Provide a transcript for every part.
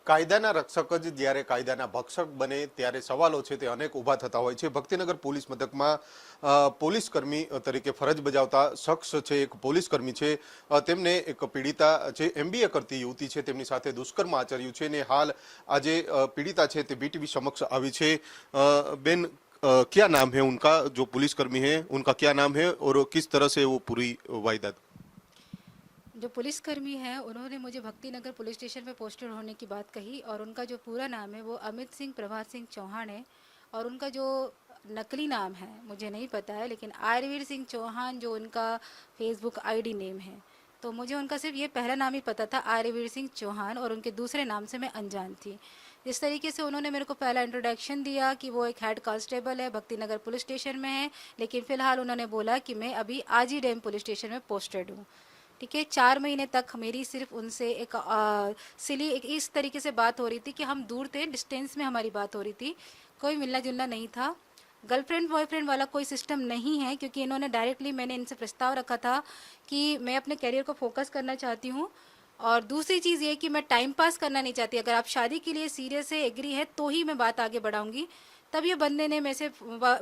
કાયદાના રક્ષક જ જ્યારે કાયદાના ભક્ષક બને ત્યારે સવાલો છે તે અનેક ઊભા થતા હોય છે. ભક્તિનગર પોલીસ મથકમાં પોલીસ કર્મી તરીકે ફરજ બજાવતા શખ્સ છે, એક પોલીસ કર્મી છે, તેમને એક પીડિતા જે એમબીએ કરતી યુવતી છે તેમની સાથે દુષ્કર્મ આચર્યું છે અને હાલ આજે પીડિતા છે તે બીટીવી समक्ष આવી છે. બેન, क्या नाम है उनका, जो पुलिसकर्मी है उनका क्या नाम है और किस तरह से वो पूरी वारदात? जो पुलिसकर्मी है उन्होंने मुझे भक्ति नगर पुलिस स्टेशन में पोस्टेड होने की बात कही और उनका जो पूरा नाम है वो अमित सिंह प्रभात सिंह चौहान है और उनका जो नकली नाम है मुझे नहीं पता है, लेकिन आरवीर सिंह चौहान जो उनका फेसबुक आईडी नेम है, तो मुझे उनका सिर्फ ये पहला नाम ही पता था आरवीर सिंह चौहान और उनके दूसरे नाम से मैं अनजान थी। जिस तरीके से उन्होंने मेरे को पहला इंट्रोडक्शन दिया कि वो एक हेड कांस्टेबल है, भक्ति नगर पुलिस स्टेशन में है, लेकिन फ़िलहाल उन्होंने बोला कि मैं अभी आजी डैम पुलिस स्टेशन में पोस्टेड हूँ। ठीक है, 4 महीने तक मेरी सिर्फ उनसे एक सिली एक इस तरीके से बात हो रही थी कि हम दूर थे, डिस्टेंस में हमारी बात हो रही थी, कोई मिलना जुलना नहीं था, गर्लफ्रेंड बॉयफ्रेंड वाला कोई सिस्टम नहीं है, क्योंकि इन्होंने डायरेक्टली मैंने इनसे प्रस्ताव रखा था कि मैं अपने करियर को फोकस करना चाहती हूँ और दूसरी चीज़ ये कि मैं टाइम पास करना नहीं चाहती, अगर आप शादी के लिए सीरियस है, एग्री है तो ही मैं बात आगे बढ़ाऊंगी। तब ये बंदे ने मेरे से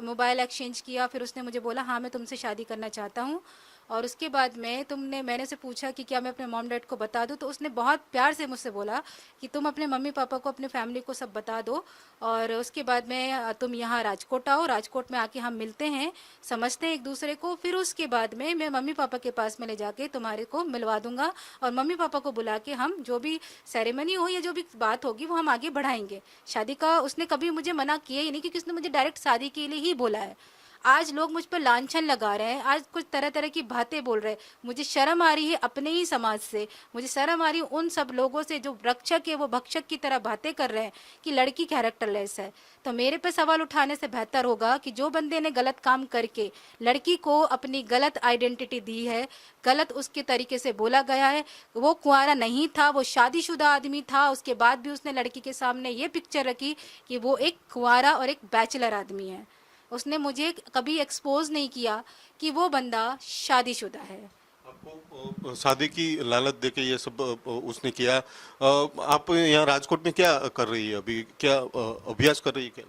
मोबाइल एक्सचेंज किया, फिर उसने मुझे बोला हाँ मैं तुमसे शादी करना चाहता हूँ और उसके बाद मैंने से पूछा कि क्या मैं अपने मॉम डैड को बता दूं, तो उसने बहुत प्यार से मुझसे बोला कि तुम अपने मम्मी पापा को, अपने फैमिली को सब बता दो और उसके बाद में तुम यहाँ राजकोट आओ, राजकोट में आके हम मिलते हैं, समझते हैं एक दूसरे को, फिर उसके बाद में मैं मम्मी पापा के पास में ले जाके तुम्हारे को मिलवा दूंगा और मम्मी पापा को बुला के हम जो भी सेरेमनी हो या जो भी बात होगी वो हम आगे बढ़ाएंगे। शादी का उसने कभी मुझे मना किया ही नहीं, क्योंकि उसने मुझे डायरेक्ट शादी के लिए ही बोला है। आज लोग मुझ पर लांछन लगा रहे हैं, आज कुछ तरह तरह की बातें बोल रहे हैं, मुझे शर्म आ रही है अपने ही समाज से, मुझे शर्म आ रही है उन सब लोगों से जो रक्षक है वो भक्षक की तरह बातें कर रहे हैं कि लड़की कैरेक्टरलेस है। तो मेरे पे सवाल उठाने से बेहतर होगा कि जो बंदे ने गलत काम करके लड़की को अपनी गलत आइडेंटिटी दी है, गलत उसके तरीके से बोला गया है, वो कुंवारा नहीं था, वो शादीशुदा आदमी था, उसके बाद भी उसने लड़की के सामने ये पिक्चर रखी कि वो एक कुंवारा और एक बैचलर आदमी है। उसने मुझे कभी एक्सपोज नहीं किया कि वो बंदा शादीशुदा है। आपको शादी की लालच देके ये सब उसने किया। आप यहाँ राजकोट में क्या कर रही है अभी, क्या अभ्यास कर रही है क्या?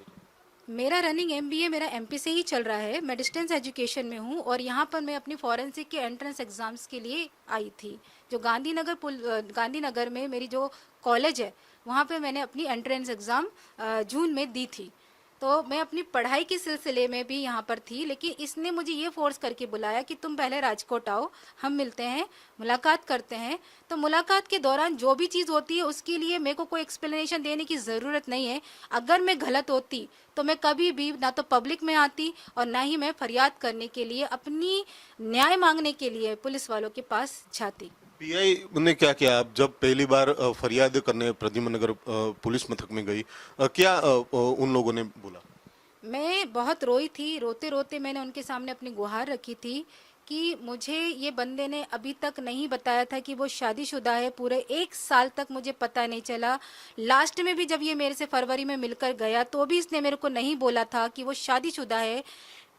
मेरा रनिंग एमबीए मेरा एमपी से ही चल रहा है, मैं डिस्टेंस एजुकेशन में हूँ और यहाँ पर मैं अपनी फॉरेंसिक के एंट्रेंस एग्ज़ाम्स के लिए आई थी। जो गांधीनगर में मेरी जो कॉलेज है वहाँ पे मैंने अपनी एंट्रेंस एग्ज़ाम जून में दी थी, तो मैं अपनी पढ़ाई के सिलसिले में भी यहाँ पर थी, लेकिन इसने मुझे ये फोर्स करके बुलाया कि तुम पहले राजकोट आओ, हम मिलते हैं, मुलाकात करते हैं। तो मुलाकात के दौरान जो भी चीज़ होती है उसके लिए मेरे को कोई एक्सप्लेनेशन देने की ज़रूरत नहीं है। अगर मैं गलत होती तो मैं कभी भी ना तो पब्लिक में आती और ना ही मैं फरियाद करने के लिए, अपनी न्याय मांगने के लिए पुलिस वालों के पास जाती। पीआई ने क्या किया? आप जब पहली बार फरियाद करने प्रद्युम्न नगर पुलिस मथक में गई, क्या उन लोगों ने बोला? मैं बहुत रोई थी, रोते रोते मैंने उनके सामने अपनी गुहार रखी थी कि मुझे ये बंदे ने अभी तक नहीं बताया था कि वो शादीशुदा है। पूरे 1 साल तक मुझे पता नहीं चला। लास्ट में भी जब ये मेरे से फरवरी में मिलकर गया तो भी इसने मेरे को नहीं बोला था कि वो शादीशुदा है।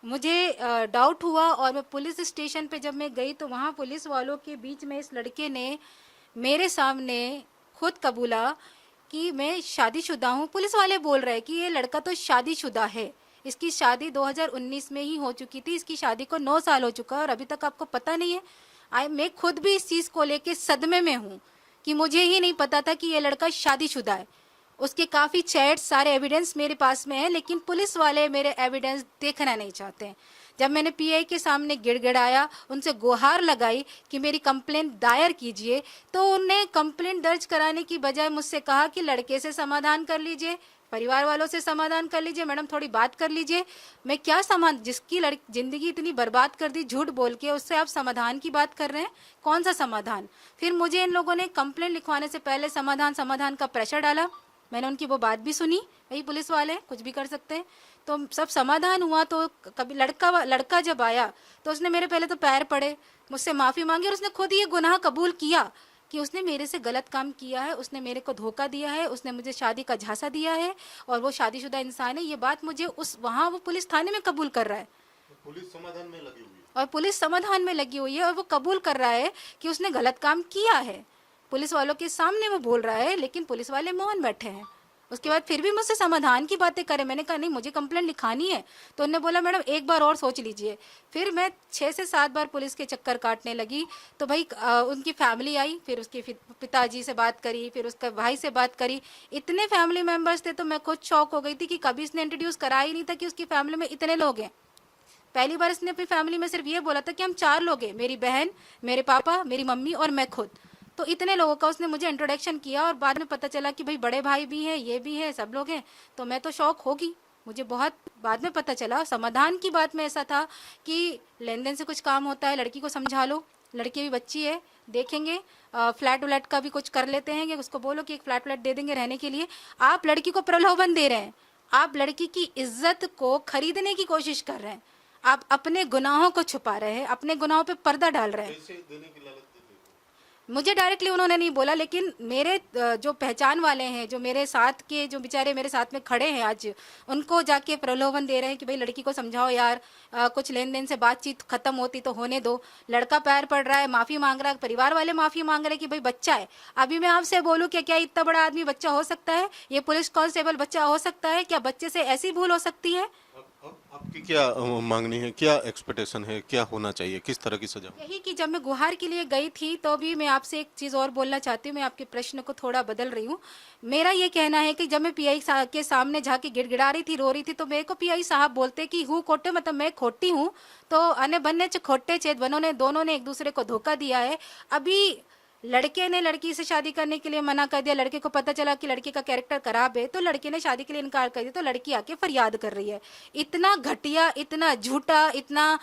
मुझे डाउट हुआ और मैं पुलिस स्टेशन पे जब मैं गई तो वहाँ पुलिस वालों के बीच में इस लड़के ने मेरे सामने खुद कबूला कि मैं शादीशुदा हूँ। पुलिस वाले बोल रहे हैं कि ये लड़का तो शादीशुदा है, इसकी शादी 2019 में ही हो चुकी थी, इसकी शादी को 9 साल हो चुका है और अभी तक आपको पता नहीं है। मैं खुद भी इस चीज़ को लेके सदमे में हूँ कि मुझे ही नहीं पता था कि ये लड़का शादीशुदा है। उसके काफ़ी चैट्स, सारे एविडेंस मेरे पास में है, लेकिन पुलिस वाले मेरे एविडेंस देखना नहीं चाहते हैं। जब मैंने पीआई के सामने गिड़गिड़ाया, उनसे गुहार लगाई कि मेरी कंप्लेंट दायर कीजिए, तो उन्हें कंप्लेंट दर्ज कराने की बजाय मुझसे कहा कि लड़के से समाधान कर लीजिए, परिवार वालों से समाधान कर लीजिए, मैडम थोड़ी बात कर लीजिए। मैं क्या समाधान, जिसकी ज़िंदगी इतनी बर्बाद कर दी झूठ बोल के, उससे आप समाधान की बात कर रहे हैं? कौन सा समाधान? फिर मुझे इन लोगों ने कंप्लेंट लिखवाने से पहले समाधान का प्रेशर डाला। मैंने उनकी वो बात भी सुनी, वही पुलिस वाले कुछ भी कर सकते हैं। तो सब समाधान हुआ तो कभी लड़का जब आया तो उसने मेरे पहले तो पैर पड़े, मुझसे माफ़ी मांगी और उसने खुद ये गुनाह कबूल किया कि उसने मेरे से गलत काम किया है, उसने मेरे को धोखा दिया है, उसने मुझे शादी का झांसा दिया है और वो शादीशुदा इंसान है। ये बात मुझे वहाँ वो पुलिस थाने में कबूल कर रहा है। पुलिस समाधान में लगी हुई है और पुलिस समाधान में लगी हुई है और वो कबूल कर रहा है कि उसने गलत काम किया है। पुलिस वालों के सामने वो बोल रहा है, लेकिन पुलिस वाले मौन बैठे हैं। उसके बाद फिर भी मुझसे समाधान की बातें करे। मैंने कहा नहीं, मुझे कंप्लेंट लिखानी है। तो उन्होंने बोला मैडम एक बार और सोच लीजिए। फिर मैं 6 से 7 बार पुलिस के चक्कर काटने लगी। तो भाई उनकी फैमिली आई, फिर उसके पिताजी से बात करी, फिर उसके भाई से बात करी। इतने फैमिली मेम्बर्स थे तो मैं खुद शॉक हो गई थी कि कभी इसने इंट्रोड्यूस करा ही नहीं था कि उसकी फैमिली में इतने लोग हैं। पहली बार इसने अपनी फैमिली में सिर्फ ये बोला था कि हम 4 लोग हैं, मेरी बहन, मेरे पापा, मेरी मम्मी और मैं खुद। तो इतने लोगों का उसने मुझे इंट्रोडक्शन किया और बाद में पता चला कि भाई बड़े भाई भी हैं, ये भी हैं, सब लोग हैं। तो मैं तो शौक होगी। मुझे बहुत बाद में पता चला। समाधान की बात में ऐसा था कि लेन देन से कुछ काम होता है, लड़की को समझा लो, लड़की भी बच्ची है, देखेंगे फ्लैट व्लैट का भी कुछ कर लेते हैं कि उसको बोलो कि एक फ्लैट व्लैट दे देंगे रहने के लिए। आप लड़की को प्रलोभन दे रहे हैं, आप लड़की की इज्जत को खरीदने की कोशिश कर रहे हैं, आप अपने गुनाहों को छुपा रहे हैं, अपने गुनाहों पे पर्दा डाल रहे हैं। कैसे देने की लालच देते हो? मुझे डायरेक्टली उन्होंने नहीं बोला, लेकिन मेरे जो पहचान वाले हैं, जो मेरे साथ के, जो बेचारे मेरे साथ में खड़े हैं आज, उनको जाके प्रलोभन दे रहे हैं कि भाई लड़की को समझाओ यार, कुछ लेन देन से बातचीत खत्म होती तो होने दो। लड़का पैर पड़ रहा है, माफ़ी मांग रहा है, परिवार वाले माफ़ी मांग रहे हैं कि भाई बच्चा है। अभी मैं आपसे बोलूँ कि क्या इतना बड़ा आदमी बच्चा हो सकता है? ये पुलिस कांस्टेबल बच्चा हो सकता है? क्या बच्चे से ऐसी भूल हो सकती है? अब आपकी क्या मांगनी है, क्या एक्सपेक्टेशन है, क्या होना चाहिए, किस तरह की सजा? यही कि जब मैं गुहार के लिए गई थी तो भी मैं आपसे एक चीज़ और बोलना चाहती हूँ। मैं आपके प्रश्न को थोड़ा बदल रही हूँ। मेरा ये कहना है कि जब मैं पीआई के सामने जाके गिड़गिड़ा रही थी, रो रही थी, तो मेरे को पीआई साहब बोलते कि हूँ कोटे, मतलब मैं खोटी हूँ। तो अने बन्ने च खोटे चेत बनों ने, दोनों ने एक दूसरे को धोखा दिया है। अभी लड़के ने लड़की से शादी करने के लिए मना कर दिया, लड़के को पता चला कि लड़के का कैरेक्टर खराब है, तो लड़के ने शादी के लिए इनकार कर दिया, तो लड़की आके फरियाद कर रही है। इतना घटिया, इतना झूठा, इतना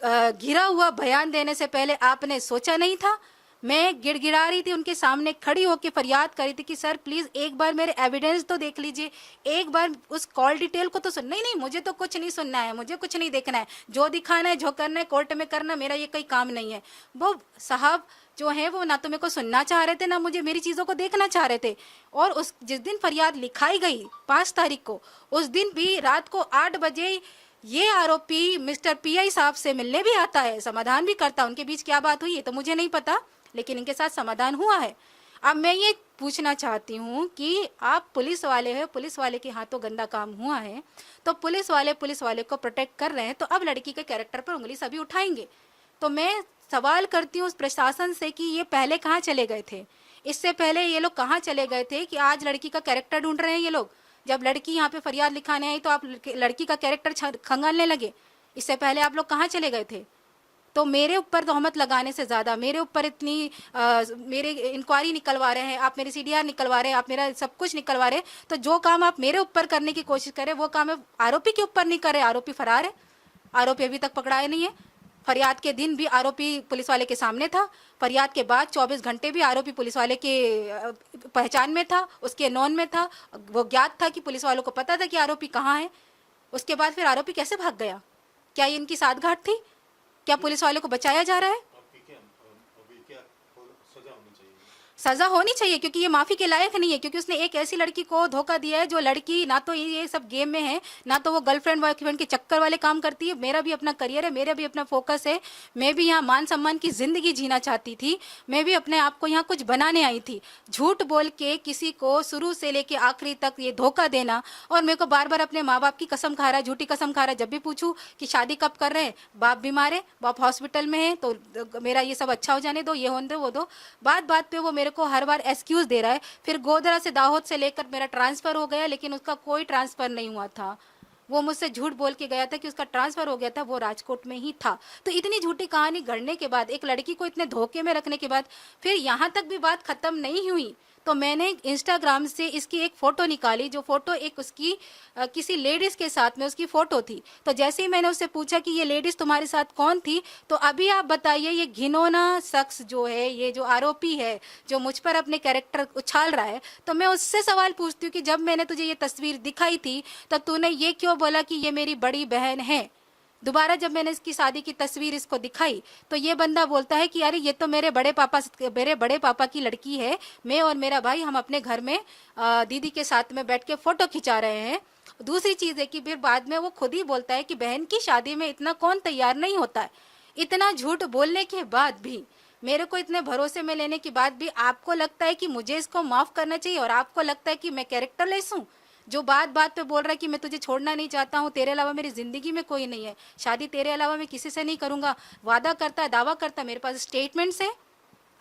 घिरा हुआ बयान देने से पहले आपने सोचा नहीं था? मैं गिड़गिड़ा रही थी, उनके सामने खड़ी होकर फरियाद कर रही थी कि सर प्लीज एक बार मेरे एविडेंस तो देख लीजिए, एक बार उस कॉल डिटेल को तो सुन। नहीं नहीं, मुझे तो कुछ नहीं सुनना है, मुझे कुछ नहीं देखना है, जो दिखाना है, जो करना है कोर्ट में करना, मेरा ये कोई काम नहीं है। वो साहब जो है वो ना तो मेरे को सुनना चाह रहे थे, ना मुझे मेरी चीज़ों को देखना चाह रहे थे। और उस जिस दिन फरियाद लिखाई गई 5 तारीख को, उस दिन भी रात को 8 बजे ये आरोपी मिस्टर पीआई साहब से मिलने भी आता है, समाधान भी करता है। उनके बीच क्या बात हुई है तो मुझे नहीं पता, लेकिन इनके साथ समाधान हुआ है। अब मैं ये पूछना चाहती हूँ कि आप पुलिस वाले हैं, पुलिस वाले के हाथों गंदा काम हुआ है, तो पुलिस वाले को प्रोटेक्ट कर रहे हैं, तो अब लड़की के कैरेक्टर पर उंगली सभी उठाएंगे। तो मैं सवाल करती हूँ उस प्रशासन से कि ये पहले कहाँ चले गए थे? इससे पहले ये लोग कहाँ चले गए थे कि आज लड़की का कैरेक्टर ढूंढ रहे हैं ये लोग? जब लड़की यहाँ पे फरियाद लिखाने आई तो आप लड़की का कैरेक्टर खंगालने लगे। इससे पहले आप लोग कहाँ चले गए थे? तो मेरे ऊपर तोहमत लगाने से ज़्यादा, मेरे ऊपर इतनी मेरे इंक्वायरी निकलवा रहे हैं आप, मेरी सीडीआर निकलवा रहे हैं आप, मेरा सब कुछ निकलवा रहे हैं, तो जो काम आप मेरे ऊपर करने की कोशिश करें वो काम आप आरोपी के ऊपर नहीं कर रहे। आरोपी फरार है, आरोपी अभी तक पकड़ाए नहीं है। फरियाद के दिन भी आरोपी पुलिस वाले के सामने था, फरियाद के बाद 24 घंटे भी आरोपी पुलिस वाले के पहचान में था, उसके नॉन में था, वो ज्ञात था कि पुलिस वालों को पता था कि आरोपी कहाँ है। उसके बाद फिर आरोपी कैसे भाग गया? क्या ये इनकी साठगांठ थी? क्या पुलिस वालों को बचाया जा रहा है? सजा होनी चाहिए, क्योंकि ये माफी के लायक नहीं है, क्योंकि उसने एक ऐसी लड़की को धोखा दिया है जो लड़की ना तो ये सब गेम में है, ना तो वो गर्लफ्रेंड बॉयफ्रेंड के चक्कर वाले काम करती है। मेरा भी अपना करियर है, मेरा भी अपना फोकस है, मैं भी यहाँ मान सम्मान की जिंदगी जीना चाहती थी, मैं भी अपने आप को यहाँ कुछ बनाने आई थी। झूठ बोल के किसी को शुरू से लेके आखिरी तक ये धोखा देना, और मेरे को बार बार अपने माँ बाप की कसम खा रहा है, झूठी कसम खा रहा है। जब भी पूछूं कि शादी कब कर रहे हैं, बाप बीमार है, बाप हॉस्पिटल में है, तो मेरा ये सब अच्छा हो जाने दो, ये होने दो, वो दो। बात बात पे वो मेरे को हर बार एक्सक्यूज दे रहा है। फिर गोधरा से दाहोद से लेकर मेरा ट्रांसफर हो गया, लेकिन उसका कोई ट्रांसफर नहीं हुआ था। वो मुझसे झूठ बोल के गया था कि उसका ट्रांसफर हो गया था, वो राजकोट में ही था। तो इतनी झूठी कहानी गढ़ने के बाद, एक लड़की को इतने धोखे में रखने के बाद, फिर यहाँ तक भी बात खत्म नहीं हुई तो मैंने इंस्टाग्राम से इसकी एक फ़ोटो निकाली, जो फ़ोटो एक उसकी किसी लेडीज़ के साथ में उसकी फ़ोटो थी। तो जैसे ही मैंने उससे पूछा कि ये लेडीज़ तुम्हारे साथ कौन थी, तो अभी आप बताइए ये घिनौना शख्स जो है, ये जो आरोपी है, जो मुझ पर अपने कैरेक्टर उछाल रहा है, तो मैं उससे सवाल पूछती हूँ कि जब मैंने तुझे ये तस्वीर दिखाई थी तब तूने ये क्यों बोला कि ये मेरी बड़ी बहन है? दोबारा जब मैंने इसकी शादी की तस्वीर इसको दिखाई तो ये बंदा बोलता है कि अरे ये तो मेरे बड़े पापा की लड़की है, मैं और मेरा भाई हम अपने घर में दीदी के साथ में बैठ के फ़ोटो खिंचा रहे हैं। दूसरी चीज़ है कि फिर बाद में वो खुद ही बोलता है कि बहन की शादी में इतना कौन तैयार नहीं होता है। इतना झूठ बोलने के बाद भी मेरे को इतने भरोसे में लेने के बाद भी आपको लगता है कि मुझे इसको माफ करना चाहिए, और आपको लगता है कि मैं कैरेक्टरलेस हूँ, जो बात बात पे बोल रहा है कि मैं तुझे छोड़ना नहीं चाहता हूँ, तेरे अलावा मेरी जिंदगी में कोई नहीं है, शादी तेरे अलावा मैं किसी से नहीं करूंगा, वादा करता है, दावा करता है। मेरे पास स्टेटमेंट्स है,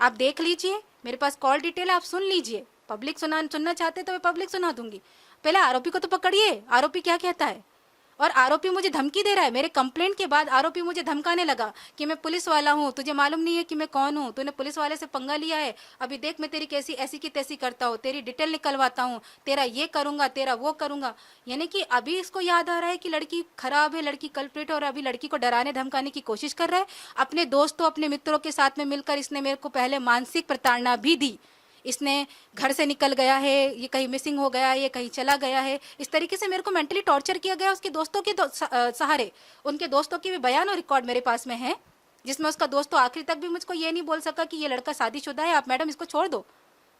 आप देख लीजिए, मेरे पास कॉल डिटेल आप सुन लीजिए। पब्लिक सुनना चाहते तो मैं पब्लिक सुना दूंगी। पहले आरोपी को तो पकड़िए, आरोपी क्या कहता है। और आरोपी मुझे धमकी दे रहा है, मेरे कंप्लेंट के बाद आरोपी मुझे धमकाने लगा कि मैं पुलिस वाला हूँ, तुझे मालूम नहीं है कि मैं कौन हूँ, तूने पुलिस वाले से पंगा लिया है, अभी देख मैं तेरी कैसी ऐसी की तैसी करता हूँ, तेरी डिटेल निकलवाता हूँ, तेरा ये करूंगा, तेरा वो करूंगा। यानी कि अभी इसको याद आ रहा है कि लड़की खराब है, लड़की कल्प्रिट है, और अभी लड़की को डराने धमकाने की कोशिश कर रहा है। अपने दोस्तों अपने मित्रों के साथ में मिलकर इसने मेरे को पहले मानसिक प्रताड़ना भी दी। इसने घर से निकल गया है, ये कहीं मिसिंग हो गया है, ये कहीं चला गया है, इस तरीके से मेरे को मेंटली टॉर्चर किया गया उसके दोस्तों के सहारे। उनके दोस्तों की भी बयान और रिकॉर्ड मेरे पास में है, जिसमें उसका दोस्त तो आखिरी तक भी मुझको ये नहीं बोल सका कि ये लड़का शादीशुदा है, आप मैडम इसको छोड़ दो।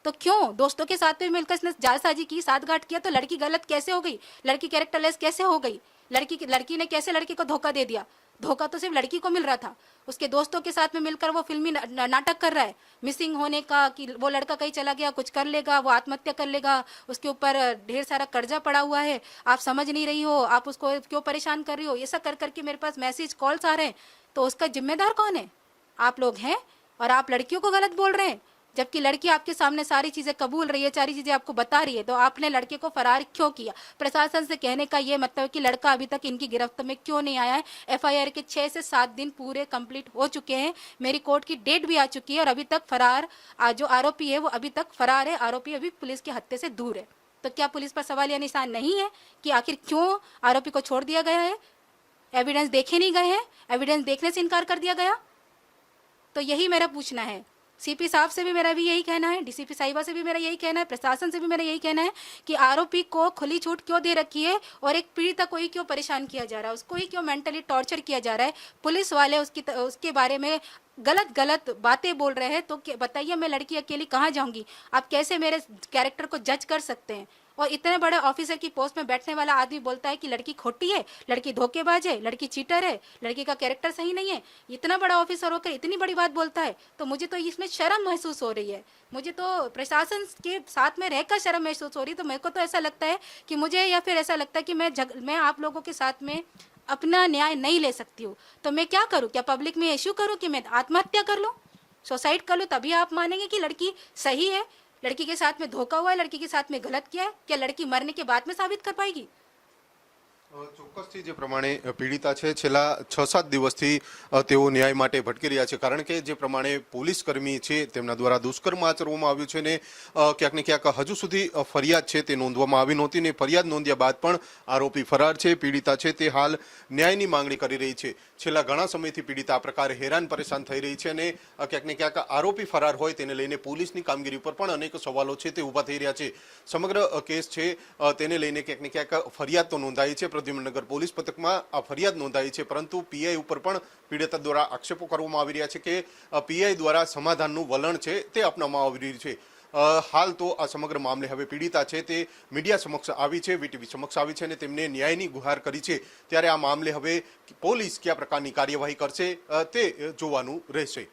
तो क्यों दोस्तों के साथ में मिलकर इसने जालसाजी की, साठगांठ किया, तो लड़की गलत कैसे हो गई, लड़की कैरेक्टरलेस कैसे हो गई, लड़की ने कैसे लड़के को धोखा दे दिया। धोखा तो सिर्फ लड़की को मिल रहा था, उसके दोस्तों के साथ में मिलकर वो फिल्मी नाटक कर रहा है मिसिंग होने का, कि वो लड़का कहीं चला गया, कुछ कर लेगा, वो आत्महत्या कर लेगा, उसके ऊपर ढेर सारा कर्जा पड़ा हुआ है, आप समझ नहीं रही हो, आप उसको क्यों परेशान कर रही हो, ये सब कर करके मेरे पास मैसेज कॉल्स आ रहे हैं। तो उसका जिम्मेदार कौन है? आप लोग हैं, और आप लड़कियों को गलत बोल रहे हैं, जबकि लड़की आपके सामने सारी चीजें कबूल रही है, सारी चीजें आपको बता रही है, तो आपने लड़के को फरार क्यों किया? प्रशासन से कहने का ये मतलब है कि लड़का अभी तक इनकी गिरफ्त में क्यों नहीं आया है? एफआईआर के 6 से 7 दिन पूरे कंप्लीट हो चुके हैं, मेरी कोर्ट की डेट भी आ चुकी है, और अभी तक फरार जो आरोपी है वो अभी तक फरार है, आरोपी अभी पुलिस के हत्थे से दूर है। तो क्या पुलिस पर सवाल या निशान नहीं है कि आखिर क्यों आरोपी को छोड़ दिया गया है? एविडेंस देखे नहीं गए हैं, एविडेंस देखने से इनकार कर दिया गया। तो यही मेरा पूछना है, सीपी साहब से भी मेरा भी यही कहना है, डीसीपी साहिबा से भी मेरा यही कहना है, प्रशासन से भी मेरा यही कहना है कि आरोपी को खुली छूट क्यों दे रखी है, और एक पीड़िता को ही क्यों परेशान किया जा रहा है, उसको ही क्यों मेंटली टॉर्चर किया जा रहा है। पुलिस वाले उसके बारे में गलत गलत बातें बोल रहे हैं, तो बताइए मैं लड़की अकेली कहाँ जाऊंगी? आप कैसे मेरे कैरेक्टर को जज कर सकते हैं? और इतने बड़े ऑफिसर की पोस्ट में बैठने वाला आदमी बोलता है कि लड़की खोटी है, लड़की धोखेबाज है, लड़की चीटर है, लड़की का कैरेक्टर सही नहीं है। इतना बड़ा ऑफिसर होकर इतनी बड़ी बात बोलता है, तो मुझे तो इसमें शर्म महसूस हो रही है, मुझे तो प्रशासन के साथ में रहकर शर्म महसूस हो रही है। तो मेरे को तो ऐसा लगता है कि मुझे, या फिर ऐसा लगता है कि मैं आप लोगों के साथ में अपना न्याय नहीं ले सकती हूँ। तो मैं क्या करूँ? क्या पब्लिक में इश्यू करूँ कि मैं आत्महत्या कर लूँ, सुसाइड कर लूँ? तभी आप मानेंगे कि लड़की सही है, लड़की के साथ में धोखा हुआ है, लड़की के साथ में गलत किया है? क्या लड़की मरने के बाद में साबित कर पाएगी? ચોક્કસથી જે પ્રમાણે પીડિતા છે છેલ્લા 6-7 દિવસથી તેઓ ન્યાય માટે ભટકી રહ્યા છે, કારણ કે જે પ્રમાણે પોલીસ કર્મી છે તેમના દ્વારા દુષ્કર્મ આચરવામાં આવ્યું છે ને ક્યાંક ને ક્યાંક હજુ સુધી ફરિયાદ છે તે નોંધવામાં આવી નહોતી, ને ફરિયાદ નોંધ્યા બાદ પણ આરોપી ફરાર છે, પીડિતા છે તે હાલ ન્યાયની માંગણી કરી રહી છે। છેલ્લા ઘણા સમયથી પીડિતા આ પ્રકારે હેરાન પરેશાન થઈ રહી છે, અને ક્યાંક ને ક્યાંક આરોપી ફરાર હોય તેને લઈને પોલીસની કામગીરી ઉપર પણ અનેક સવાલો છે તે ઊભા થઈ રહ્યા છે। સમગ્ર કેસ છે તેને લઈને ક્યાંક ને ક્યાંક ફરિયાદ તો નોંધાઈ છે, પ્રદ્યુમ્નનગર પોલીસ મથકમાં આ ફરિયાદ નોંધાઈ છે, પરંતુ પીઆઈ ઉપર પણ પીડિતા દ્વારા આક્ષેપો કરવામાં આવી રહ્યા છે કે પીઆઈ દ્વારા સમાધાનનું વલણ છે તે અપનાવવામાં આવી રહ્યું છે। હાલ તો આ સમગ્ર મામલે હવે પીડિતા છે તે મીડિયા સમક્ષ આવી છે, વીટીવી સમક્ષ આવી છે, અને તેમને ન્યાયની ગુહાર કરી છે। ત્યારે આ મામલે હવે પોલીસ કયા પ્રકારની કાર્યવાહી કરશે તે જોવાનું રહેશે।